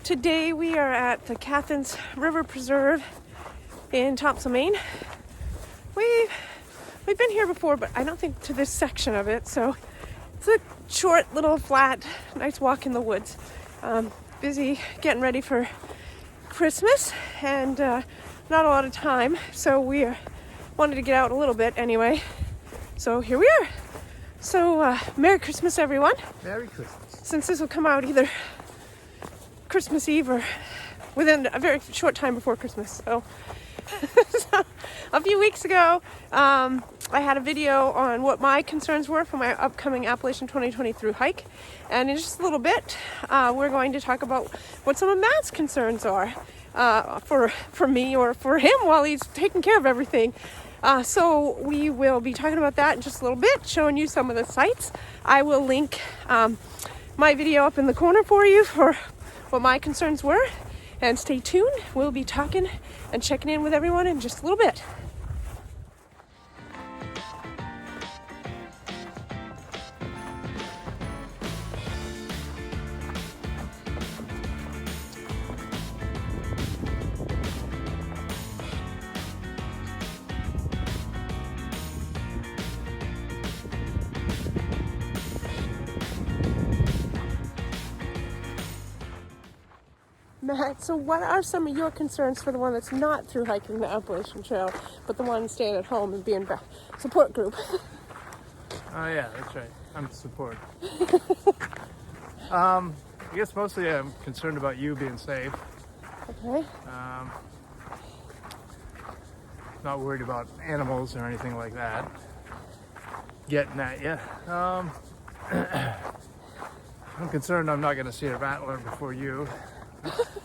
Today we are at the Cathans River Preserve in Thompson, Maine. We've been here before, but I don't think to this section of it. So it's a short, little, flat, nice walk in the woods. Busy getting ready for Christmas and not a lot of time. So we wanted to get out a little bit anyway. So here we are. So Merry Christmas, everyone. Merry Christmas. Since this will come out either Christmas Eve or within a very short time before Christmas. So, a few weeks ago, I had a video on what my concerns were for my upcoming Appalachian 2020 through hike. And in just a little bit, we're going to talk about what some of Matt's concerns are for me or for him while he's taking care of everything. So we will be talking about that in just a little bit, showing you some of the sites. I will link my video up in the corner for you for what my concerns were. And stay tuned. We'll be talking and checking in with everyone in just a little bit. Matt, so what are some of your concerns for the one that's not through hiking the Appalachian Trail, but the one staying at home and being a support group? Oh yeah, that's right. I'm support. I guess mostly I'm concerned about you being safe. Okay. Not worried about animals or anything like that. Getting at you. I'm concerned I'm not going to see a rattler before you.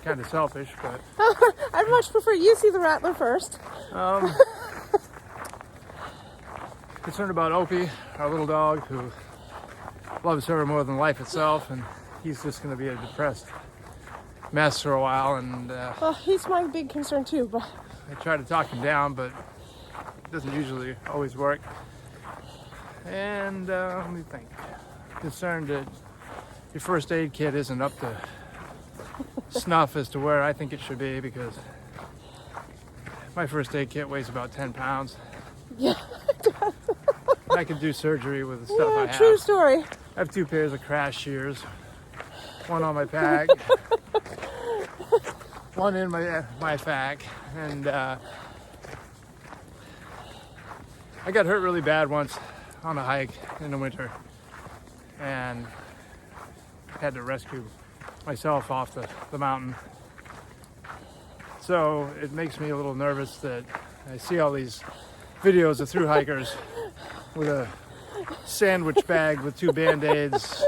Kind of selfish, but I'd much prefer you see the rattler first. Concerned about Opie, our little dog, who loves her more than life itself, and he's just going to be a depressed mess for a while. And He's my big concern too. But I try to talk him down, but it doesn't usually always work. And let me think. Concerned that your first aid kit isn't up to snuff as to where I think it should be, because my first aid kit weighs about 10 pounds. Yeah. I could do surgery with the stuff I have. True story. I have 2 pairs of crash shears, one on my pack, one in my pack, and I got hurt really bad once on a hike in the winter, and had to rescue myself off the mountain. So it makes me a little nervous that I see all these videos of thru hikers with a sandwich bag with 2 Band-Aids,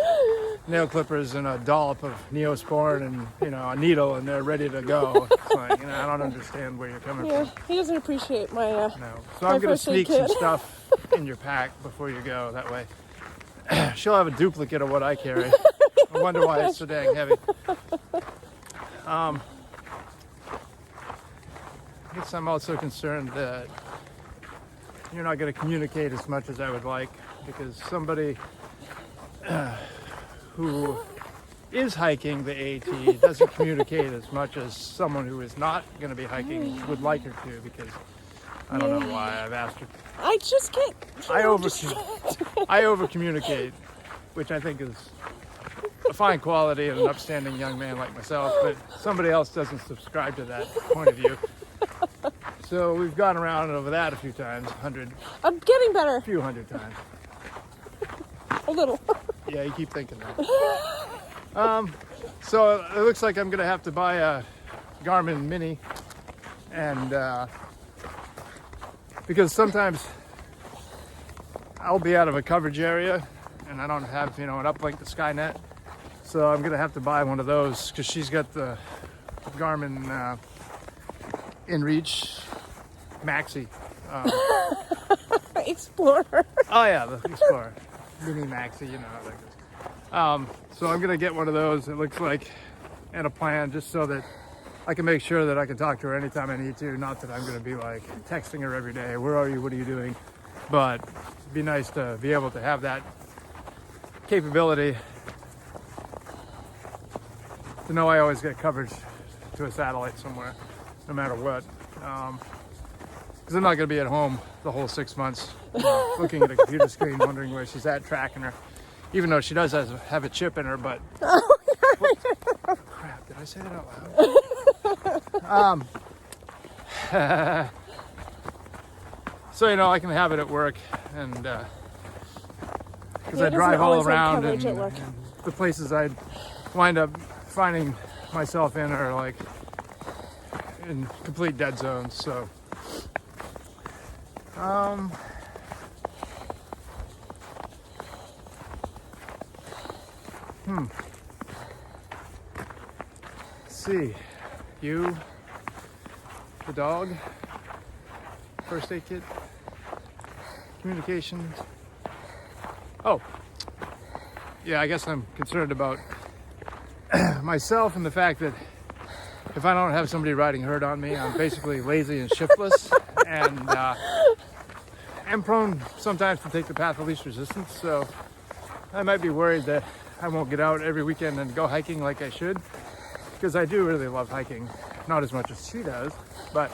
nail clippers, and a dollop of Neosporin and a needle, and they're ready to go. It's like, I don't understand where you're coming from. He doesn't appreciate my No. So I'm going to sneak some stuff in your pack before you go. That way she'll have a duplicate of what I carry. I wonder why it's so dang heavy. I guess I'm also concerned that you're not going to communicate as much as I would like, because somebody who is hiking the AT doesn't communicate as much as someone who is not going to be hiking would like her to, because I don't know why I've asked her. I just can't. I over communicate, which I think is a fine quality in an upstanding young man like myself, but somebody else doesn't subscribe to that point of view. So we've gone around over that a few times, I'm getting better. a few hundred times. A little. Yeah, you keep thinking that. So it looks like I'm gonna have to buy a Garmin Mini, and because sometimes I'll be out of a coverage area and I don't have an uplink to Skynet. So I'm gonna have to buy one of those, because she's got the Garmin InReach Maxi. Explorer. Oh yeah, the Explorer Mini Maxi. You know how that goes. So I'm gonna get one of those. It looks like, and a plan, just so that I can make sure that I can talk to her anytime I need to. Not that I'm gonna be like texting her every day. Where are you? What are you doing? But it'd be nice to be able to have that capability to know I always get coverage to a satellite somewhere, no matter what. Because I'm not going to be at home the whole 6 months, looking at a computer screen, wondering where she's at, tracking her. Even though she does have a chip in her, but... Crap, did I say that out loud? So, you know, I can have it at work, and because I drive all around, and the places I'd wind up finding myself in are like in complete dead zones. So let's see, you, the dog, first aid kit, communications. Oh, yeah, I guess I'm concerned about myself and the fact that if I don't have somebody riding herd on me, I'm basically lazy and shiftless, and I'm prone sometimes to take the path of least resistance. So I might be worried that I won't get out every weekend and go hiking like I should, because I do really love hiking, not as much as she does, but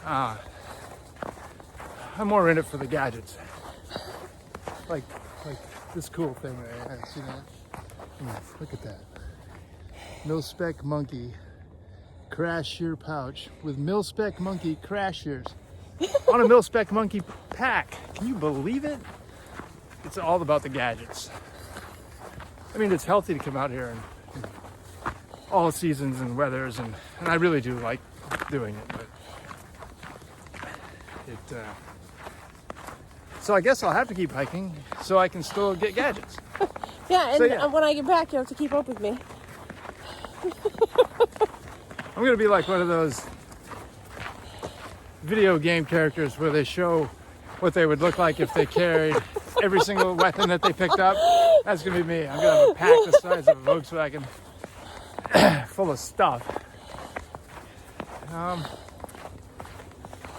I'm more in it for the gadgets, like this cool thing. I see that. Look at that. Mil-Spec monkey crash shear pouch with Mil-Spec monkey crash shears on a Mil-Spec monkey pack. Can you believe it? It's all about the gadgets. I mean, it's healthy to come out here and all seasons and weathers, and I really do like doing it, but so I guess I'll have to keep hiking so I can still get gadgets. Yeah, and So, yeah. When I get back, you have to keep up with me. I'm gonna be like one of those video game characters where they show what they would look like if they carried every single weapon that they picked up. That's gonna be me. I'm gonna have a pack the size of a Volkswagen full of stuff.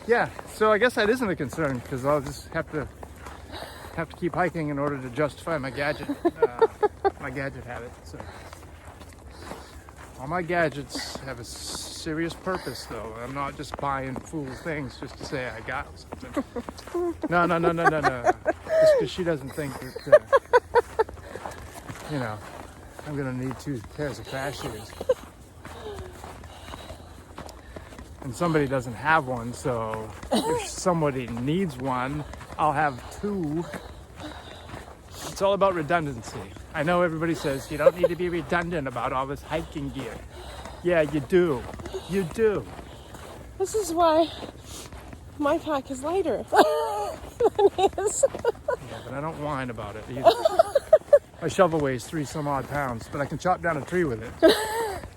Yeah, so I guess that isn't a concern, because I'll just have to keep hiking in order to justify my gadget habit. So all my gadgets have a serious purpose, though. I'm not just buying fool things just to say I got something. No. Just because she doesn't think that, you know, I'm gonna need 2 pairs of crash shoes. And somebody doesn't have one, so if somebody needs one, I'll have 2. It's all about redundancy. I know everybody says you don't need to be redundant about all this hiking gear. Yeah, you do. You do. This is why my pack is lighter than his. Yeah, but I don't whine about it either. My shovel weighs 3 some odd pounds, but I can chop down a tree with it.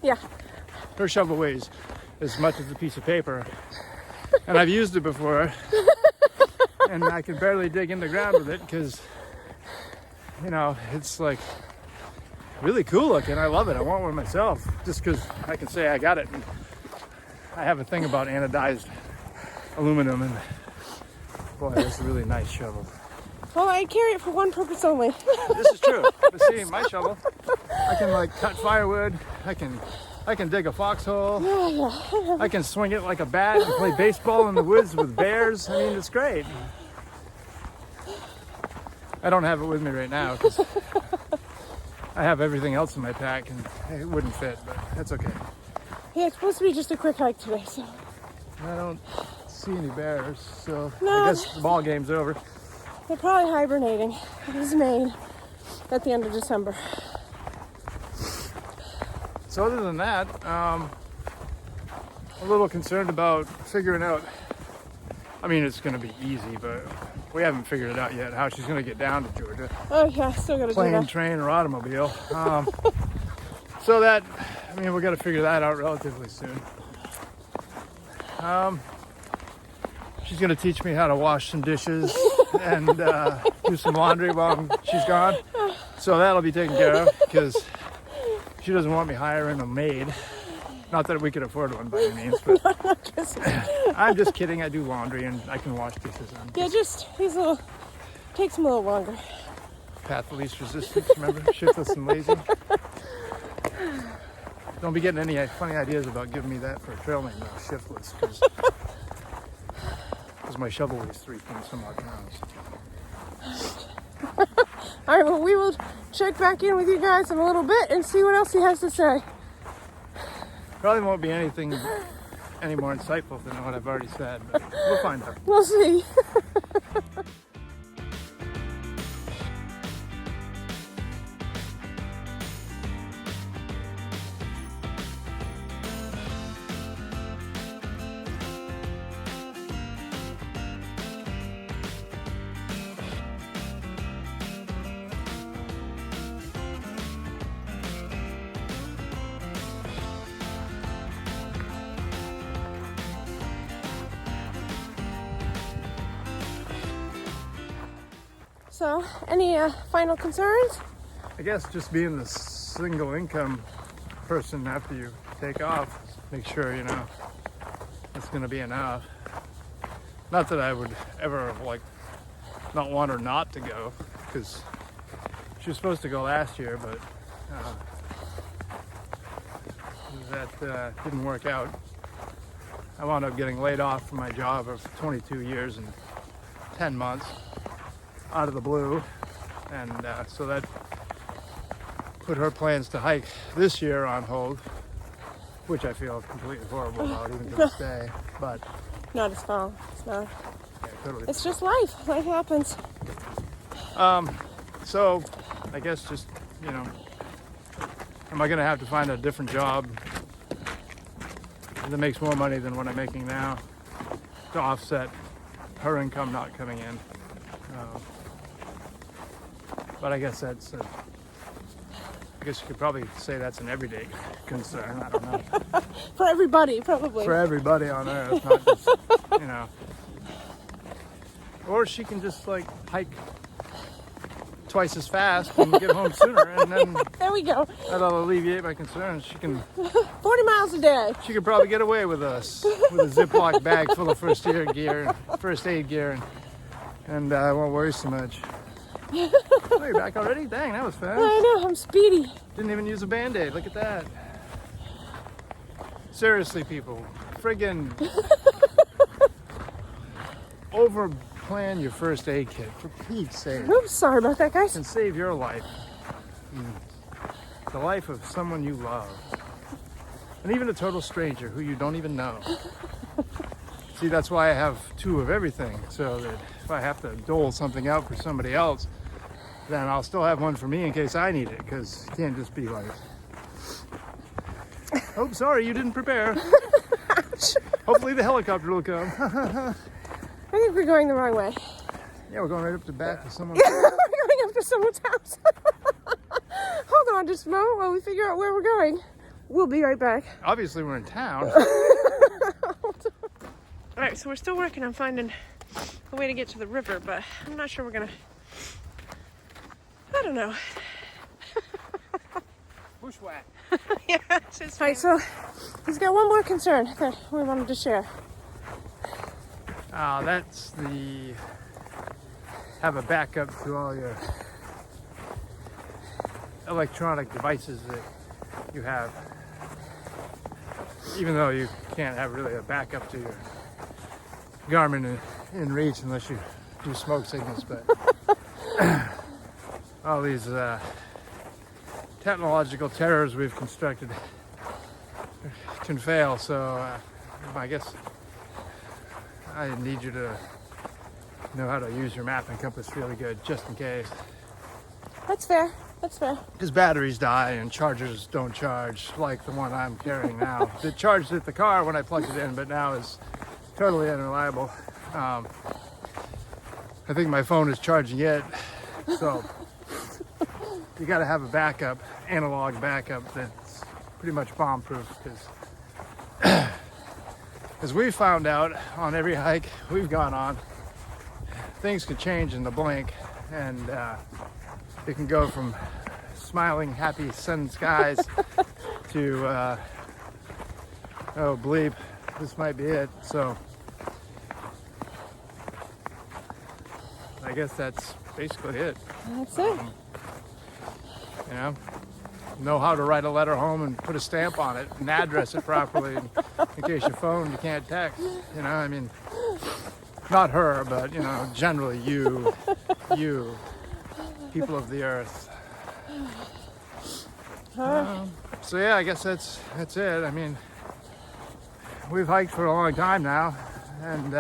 Yeah. Her shovel weighs as much as a piece of paper, and I've used it before, and I can barely dig in the ground with it because, you know, it's like really cool looking. I love it. I want one myself just because I can say I got it. And I have a thing about anodized aluminum, and boy, that's a really nice shovel. Well, I carry it for one purpose only. This is true. But see, my shovel, I can like cut firewood. I can dig a foxhole. Yeah. I can swing it like a bat and play baseball in the woods with bears. I mean, it's great. I don't have it with me right now because I have everything else in my pack and it wouldn't fit, but that's okay. Yeah, it's supposed to be just a quick hike today, so. I don't see any bears, so No. I guess the ball game's over. They're probably hibernating. It was made at the end of December. So other than that, a little concerned about figuring out, I mean, it's going to be easy, but we haven't figured it out yet, how she's going to get down to Georgia. Oh yeah, still gotta do Plane, that. train, or automobile. So that, I mean, we got to figure that out relatively soon. She's going to teach me how to wash some dishes and do some laundry while she's gone. So that'll be taken care of because she doesn't want me hiring a maid. Not that we could afford one by any means, but I'm just kidding. I do laundry and I can wash dishes. Takes him a little longer. Path of least resistance, remember? Shiftless and lazy. Don't be getting any funny ideas about giving me that for a trail name, though, Shiftless, because my shovel weighs 3 point some odd pounds. All right, well, we will check back in with you guys in a little bit and see what else he has to say. Probably won't be anything any more insightful than what I've already said, but we'll find out. We'll see. So, any final concerns? I guess just being the single income person after you take off, make sure, you know, it's going to be enough. Not that I would ever, like, not want her not to go, because she was supposed to go last year, but that didn't work out. I wound up getting laid off from my job of 22 years and 10 months out of the blue, and so that put her plans to hike this year on hold, which I feel completely horrible about even to this day. But Not his fault. It's not. yeah, totally. It's just life. Life happens. So I guess just, you know, am I going to have to find a different job that makes more money than what I'm making now to offset her income not coming in? But I guess that's, I guess you could probably say that's an everyday concern. I don't know. For everybody, probably. For everybody on earth, not just, you know. Or she can just like hike twice as fast and get home sooner, and then There we go. that'll alleviate my concerns. She can 40 miles a day. She could probably get away with us with a Ziploc bag full of first aid gear, and I won't worry so much. Oh, you're back already? Dang, that was fast. I know, I'm speedy. Didn't even use a Band-Aid. Look at that. Seriously, people, friggin' over-plan your first aid kit, for Pete's sake. Oops, sorry about that, guys. And save your life. The life of someone you love. And even a total stranger who you don't even know. See, that's why I have 2 of everything, so that if I have to dole something out for somebody else, then I'll still have one for me in case I need it, because it can't just be like, oh, sorry, you didn't prepare. Hopefully the helicopter will come. I think we're going the wrong way. Yeah, we're going right up to back to someone. We're going up to someone's house. Hold on just a moment while we figure out where we're going. We'll be right back. Obviously, we're in town. All right, so we're still working on finding a way to get to the river, but I'm not sure we're gonna, I don't know. Bushwhack. Yeah, it's just... All right, so he's got one more concern that we wanted to share. That's the have a backup to all your electronic devices that you have. Even though you can't have really a backup to your Garmin in reach unless you do smoke signals, but all these technological terrors we've constructed can fail. So I guess I need you to know how to use your map and compass really good, just in case. That's fair. That's fair. Because batteries die and chargers don't charge like the one I'm carrying now. It charged at the car when I plugged it in, but now is totally unreliable. I think my phone is charging it, so you got to have a backup, analog backup that's pretty much bomb-proof. Because as we found out on every hike we've gone on, things could change in the blink, and it can go from smiling, happy sun skies to oh bleep, this might be it. So I guess that's basically it. That's it. You know, know how to write a letter home and put a stamp on it and address it properly in case your phone you can't text. You know, I mean, not her, but you know, generally you, people of the earth. So yeah, I guess that's it. I mean, we've hiked for a long time now, and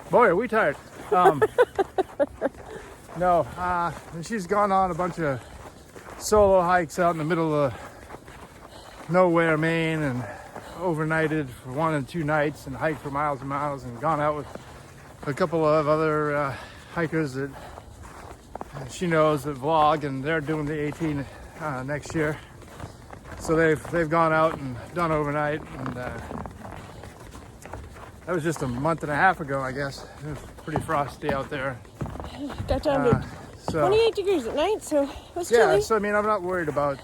boy, are we tired. No, she's gone on a bunch of solo hikes out in the middle of nowhere, Maine, and overnighted for 1 and 2 nights and hiked for miles and miles, and gone out with a couple of other hikers that she knows that vlog, and they're doing the 18 next year. So they've gone out and done overnight, and that was just a month and a half ago, I guess. It was pretty frosty out there. Got down to 28 degrees at night, so it was chilly. Yeah, so I mean, I'm not worried about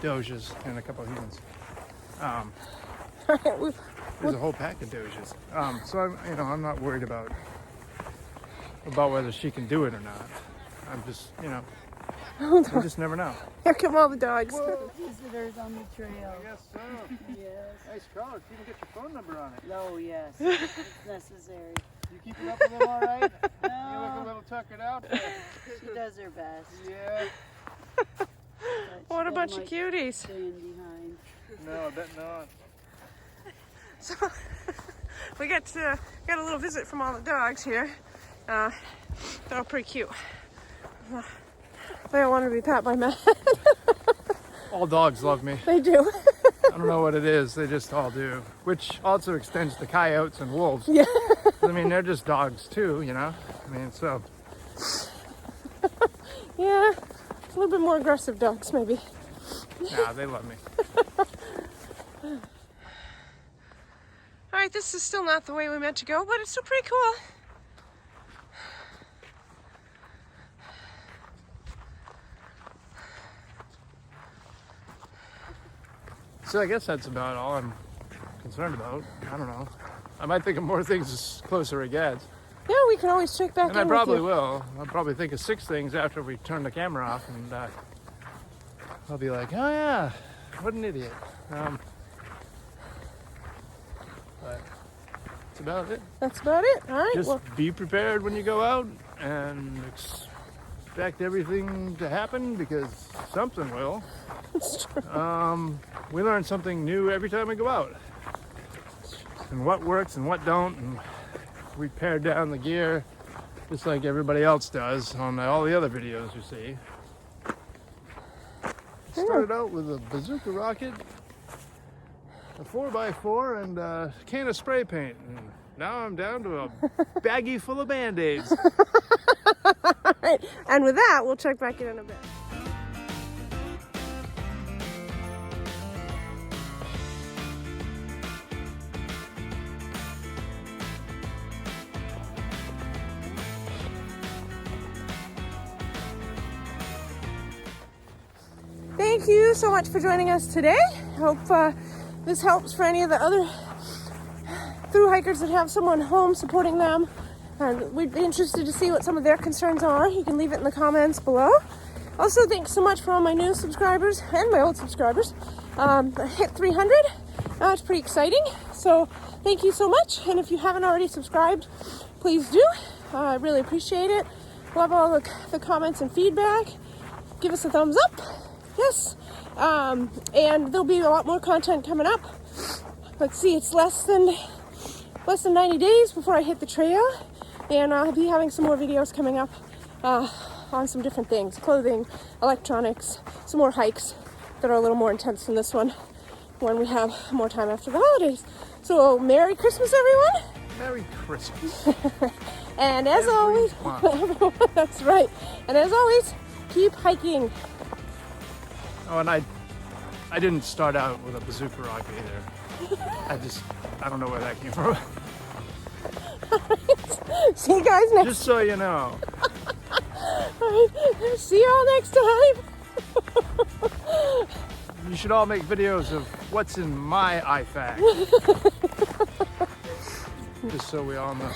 doges and a couple of humans. There's a whole pack of doges. So I'm not worried about whether she can do it or not. I'm just, you just never know. Here come all the dogs. Whoa, visitors on the trail. Yes, so. Yes. Nice collar. You can get your phone number on it. Oh, yes. It's necessary. You keep it up with them all right? No. You look a little tuckered out. She does her best. Yeah. But What a she bunch doesn't of like cuties. staying behind. No, I bet not. So we got a little visit from all the dogs here. They're all pretty cute. They all want to be pat by Matt. All dogs love me. They do. I don't know what it is. They just all do. Which also extends to coyotes and wolves. Yeah. I mean, they're just dogs too, you know? I mean, so. Yeah. A little bit more aggressive dogs, maybe. Nah, they love me. All right, this is still not the way we meant to go, but it's still pretty cool. So I guess that's about all I'm concerned about. I don't know. I might think of more things as closer it gets. Yeah, we can always check back And in I probably with you. will. I'll probably think of 6 things after we turn the camera off, and I'll be like, oh yeah, what an idiot. But that's about it. That's about it. All right. Just Well, be prepared when you go out and expect everything to happen, because something will. it's true. We learn something new every time we go out, and what works and what don't, and we pare down the gear just like everybody else does on all the other videos you see. Started out with a bazooka rocket, a 4x4, and a can of spray paint, and now I'm down to a baggie full of Band-Aids. All right. And with that, we'll check back in a bit. Thank you so much for joining us today. Hope this helps for any of the other thru hikers that have someone home supporting them. And we'd be interested to see what some of their concerns are. You can leave it in the comments below. Also, thanks so much for all my new subscribers and my old subscribers. I hit 300. It's pretty exciting. So thank you so much. And if you haven't already subscribed, please do. I really appreciate it. Love all the comments and feedback. Give us a thumbs up. Yes. And there'll be a lot more content coming up. Let's see, it's less than 90 days before I hit the trail. And I'll be having some more videos coming up on some different things. Clothing, electronics, some more hikes that are a little more intense than this one when we have more time after the holidays. So Merry Christmas, everyone. Merry Christmas. And as always, that's right. And as always, keep hiking. Oh, and I didn't start out with a bazooka rocket either. I don't know where that came from. See you guys next. Just so you know. All right. See you all next time. You should all make videos of what's in my IFAKS. Just so we all know.